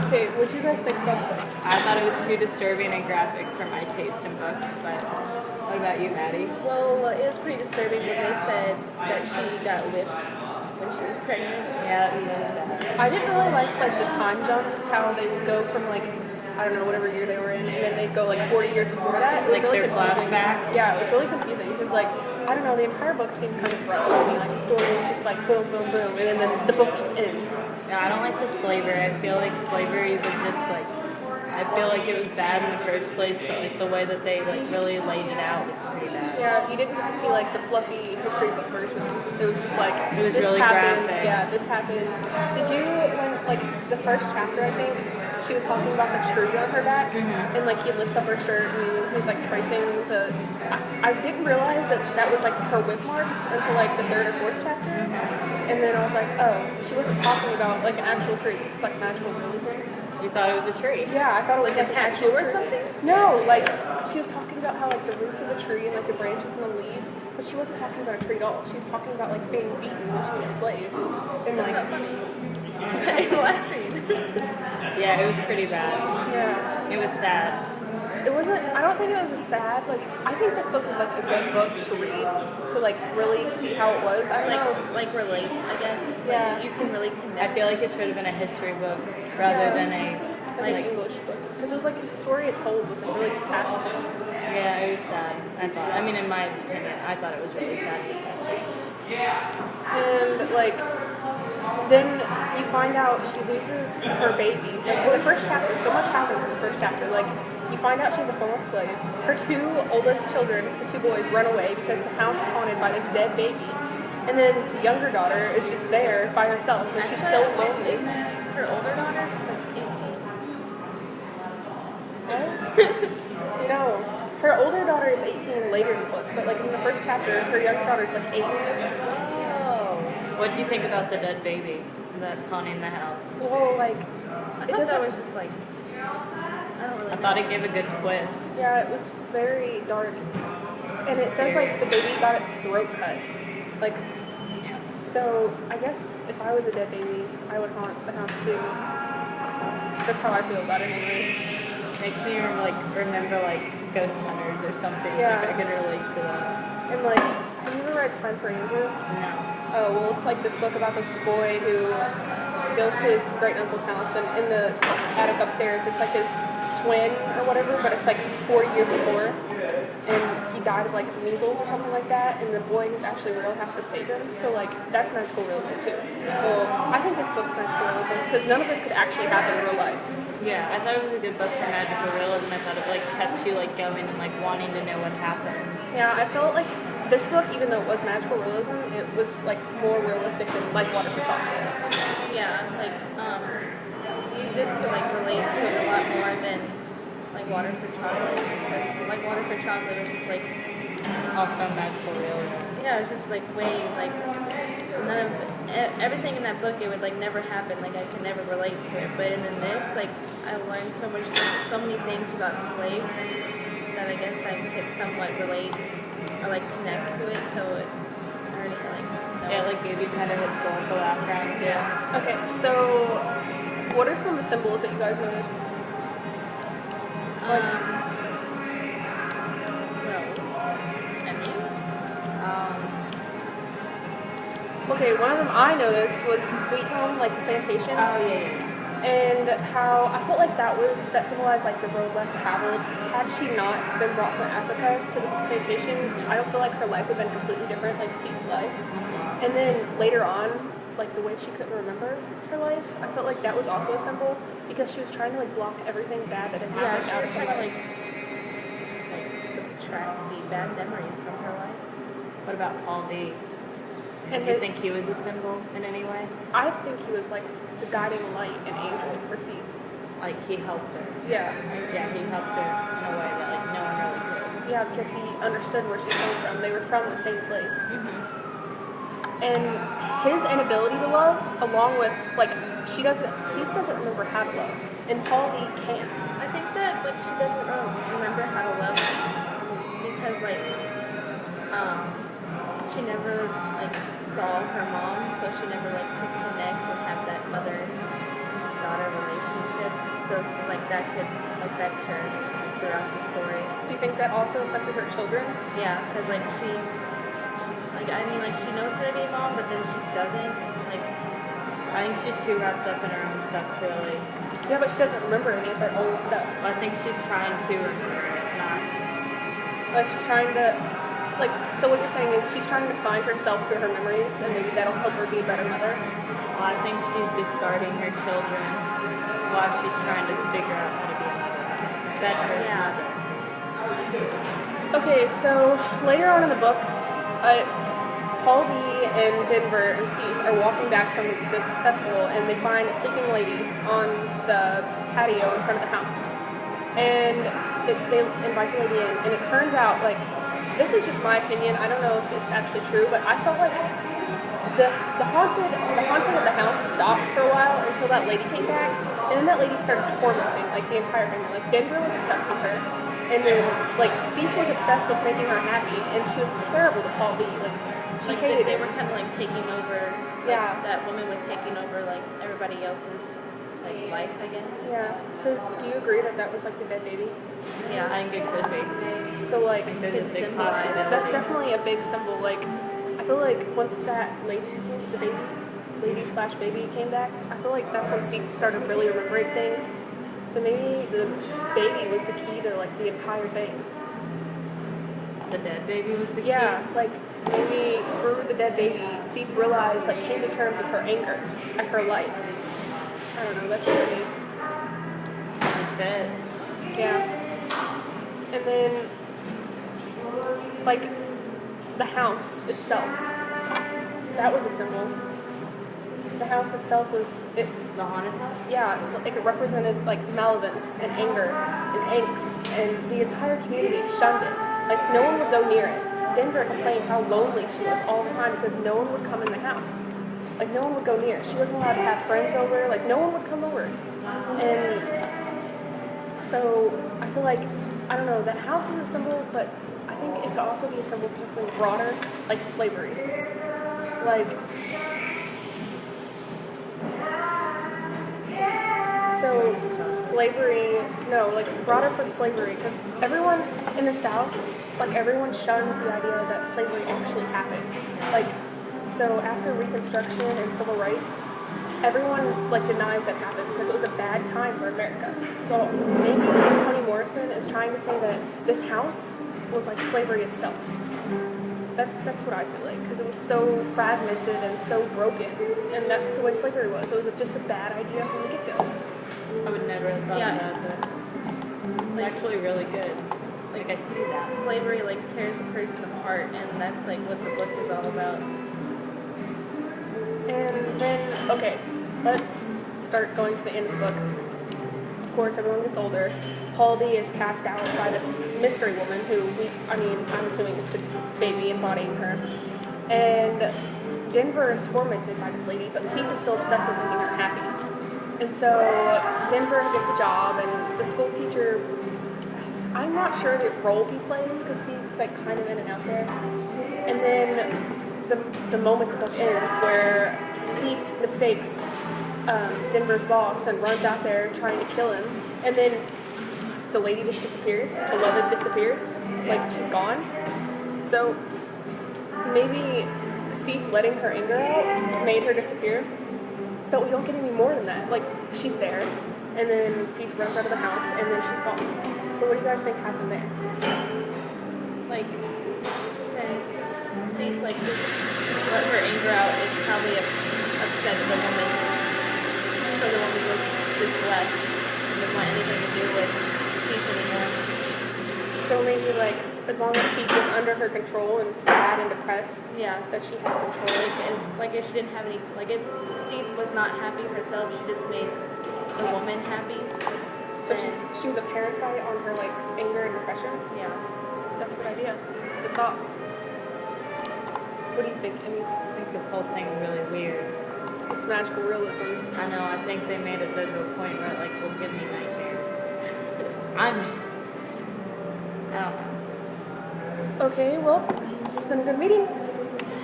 Okay, what'd you guys think about the book? I thought it was too disturbing and graphic for my taste in books, but what about you, Maddie? Well, it was pretty disturbing when they said that she got whipped when she was pregnant. Yeah, that was bad. I didn't really like the time jumps, how they would go from like, I don't know, whatever year they were in, and then they'd go like 40 years before that. It was Like really their confusing. flashbacks? Yeah, it was really confusing because like, I don't know, the entire book seemed kind of rushed to me. Like the story was just like boom, boom, boom, and then the book just ends. Yeah, I don't like the slavery. I feel like slavery was just like, I feel like it was bad in the first place, but like the way that they like really laid it out was pretty bad. Yeah, you didn't get to see like the fluffy history book version. It was just like It was this really happened. graphic. Yeah, this happened. Did you when like the first chapter? I think she was talking about the tree on her back, and like he lifts up her shirt and he's like tracing the. I didn't realize that was like her whip marks until like the third or fourth chapter, and then I was like, oh, she wasn't talking about like an actual tree. It's like magical realism. You thought it was a tree? Yeah, I thought it was Like a tattoo or something? No, like she was talking about how like the roots of the tree and like the branches and the leaves, but she wasn't talking about a tree at all. She was talking about like being beaten when she was a slave. And That's like, not funny. Why are you laughing? Yeah, it was pretty bad. yeah, It was sad. it wasn't. I don't think it was a sad. Like I think this book was like a good book to read to like really see how it was. I don't know. Like relate, I guess. Yeah. Like, you can really connect. I feel like it should have been a history book rather than a Like like. English book because it was like the story it told was like really compassionate. Yeah, it was sad. I thought. I mean, in my opinion, I thought it was really sad. And like then you find out she loses her baby. Like in the first chapter, so much happens in the first chapter. Like you find out she's a former slave. Her two oldest children, the two boys, run away because the house is haunted by this dead baby. And then the younger daughter is just there by herself, and she's so lonely. Isn't it her older daughter? That's 18. You know, her older daughter is 18 later in the book, but like in the first chapter, her younger daughter is like 8. Oh. What do you think about the dead baby that's haunting the house? Well, like I it thought doesn't. that was just like, I don't really I thought it gave a good twist. Yeah, it was very dark. And it says like the baby got its throat cut. Like, Yeah. so I guess if I was a dead baby, I would haunt the house too. That's how I feel about it anyway. Makes me like remember like Ghost Hunters or something. Yeah. Like I could relate to that. And like, have you ever read Time for Andrew? No. Oh, well, it's like this book about this boy who goes to his great uncle's house, and in the attic upstairs, it's like his twin or whatever, but it's like 40 years before, and he died of like measles or something like that, and the boy who's actually real has to save him. So like, that's magical realism too. Well, I think this book's magical realism because none of this could actually happen in real life. Yeah, I thought it was a good book for magical realism. I thought it like kept you like going and like wanting to know what happened. Yeah, I felt like this book, even though it was magical realism, it was like more realistic than like Water for Chocolate. Yeah, like, you just could like relate to it a lot more than like Water for Chocolate. That's like Water for Chocolate was just like, Also magical realism. yeah, it was just like way like none of everything in that book, it would like never happen. Like I could never relate to it. But in this, like I learned so many things about slaves that I guess I could somewhat relate or like connect to it. So it already like know. Yeah, like gave you kind of historical background too. Yeah. Okay, so what are some of the symbols that you guys noticed? Well, I mean, Okay, one of them I noticed was Sweet Home, like the plantation. Oh yeah. And how I felt like that symbolized like the road less traveled. Had she not been brought from Africa to this plantation, I don't feel like her life would have been completely different, like Cee's life. And then later on, like the way she couldn't remember her life, I felt like that was also a symbol because she was trying to like block everything bad that had yeah, happened she out was of her trying to life. like subtract the bad memories from her life. What about Paul D? And Do you think he was a symbol in any way? I think he was like the guiding light and angel for Cee. Like he helped her. Yeah. Like, yeah, he helped her in a way that like no one really could. Yeah, because he understood where she came from. They were from the same place. And his inability to love, along with, like, Cee doesn't remember how to love. And Paul D can't. I think that like she doesn't remember how to love because like she never like saw her mom, so she never like could connect and have that mother-daughter relationship. so like that could affect her throughout the story. Do you think that also affected her children? Yeah, because like she she knows how to be a mom, but then she doesn't. Like, I think she's too wrapped up in her own stuff, really. Yeah, but she doesn't remember any of her old stuff. I think she's trying to remember it, not. Like she's trying to, like, so what you're saying is she's trying to find herself through her memories, and maybe that'll help her be a better mother. Well, I think she's discarding her children while she's trying to figure out how to be a better mother. Okay, so later on in the book, Paul D and Denver and Steve are walking back from this festival, and they find a sleeping lady on the patio in front of the house. And they invite the lady in, and it turns out, like, this is just my opinion, I don't know if it's actually true, but I felt like the haunting of the house stopped for a while until that lady came back, and then that lady started tormenting, like, the entire family. Like, Denver was obsessed with her, and then, like, Seek was obsessed with making her happy, and she was terrible to Paul D. Like, she hated they it. were kind of like taking over. Yeah. That woman was taking over like everybody else's like life, I guess. Yeah. So do you agree that that was like the dead baby? Yeah. I think it could be. So like, There's a big symbolize- possibility. that's definitely a big symbol. Like, I feel like once that lady /baby came back, I feel like that's when Seek started really remembering things. So maybe the baby was the key to like the entire thing. The dead baby was the key? Yeah, like maybe through the dead baby, Seek realized, like, came to terms with her anger at her life. I don't know, that's just me. It fits. Yeah. And then, like, the house itself, that was a symbol. The house itself was, The haunted house? yeah, like it represented like malevolence and anger and angst, and the entire community shunned it. Like, no one would go near it. Denver complained how lonely she was all the time because no one would come in the house. Like, no one would go near it. She wasn't allowed to have friends over. Like, no one would come over. And so I feel like, I don't know, that house is a symbol, but I think it could also be a symbol for something broader, like slavery. Like, so slavery, no, like broader for slavery, because everyone in the South, like everyone shunned the idea that slavery actually happened. Like, so after Reconstruction and civil rights, everyone like denies that happened because it was a bad time for America. So maybe Toni Morrison is trying to say that this house was like slavery itself. That's what I feel like, because it was so fragmented and so broken, and that's the way slavery was. It was just a bad idea from the get-go. I would never have thought Yeah. that, but it's actually really good. Like, I see that. Slavery like tears a person apart, and that's like what the book is all about. And then, okay, let's start going to the end of the book. Of course, everyone gets older. Paul D is cast out by this mystery woman who I'm assuming is the baby embodying her. And Denver is tormented by this lady, but Seek is still obsessed with making her happy. And so Denver gets a job, and the school teacher, I'm not sure what role he plays because he's like kind of in and out there. And then the moment the book ends where Seek mistakes Denver's boss and runs out there trying to kill him, and then the lady just disappears, beloved disappears, like she's gone. So maybe Seek letting her anger out made her disappear, but we don't get any more than that. Like, she's there, and then Seek runs out of the house, and then she's gone. So what do you guys think happened there? Like, since Seek like just let her anger out, it probably upset the woman. So the woman was just left and didn't want anything to do with Seek anymore. So maybe, like, as long as Seek was under her control and sad and depressed, Yeah. that she had control. Like if she didn't have any, like if Seek was not happy herself, she just made the woman happy. So she was a parasite on her, like, anger and depression. Yeah. That's a good idea. It's a good thought. What do you think, Emmy? I think this whole thing is really weird. It's magical realism. I know, I think they made it to a point where, like, will give me nightmares. I don't know. Okay, well, it's been a good meeting.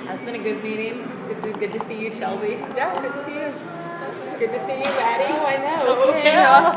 It's been a good meeting. Good to see you, Shelby. Yeah, good to see you. Good to see you, Maddie. Oh, I know. Oh, Okay, yeah. awesome.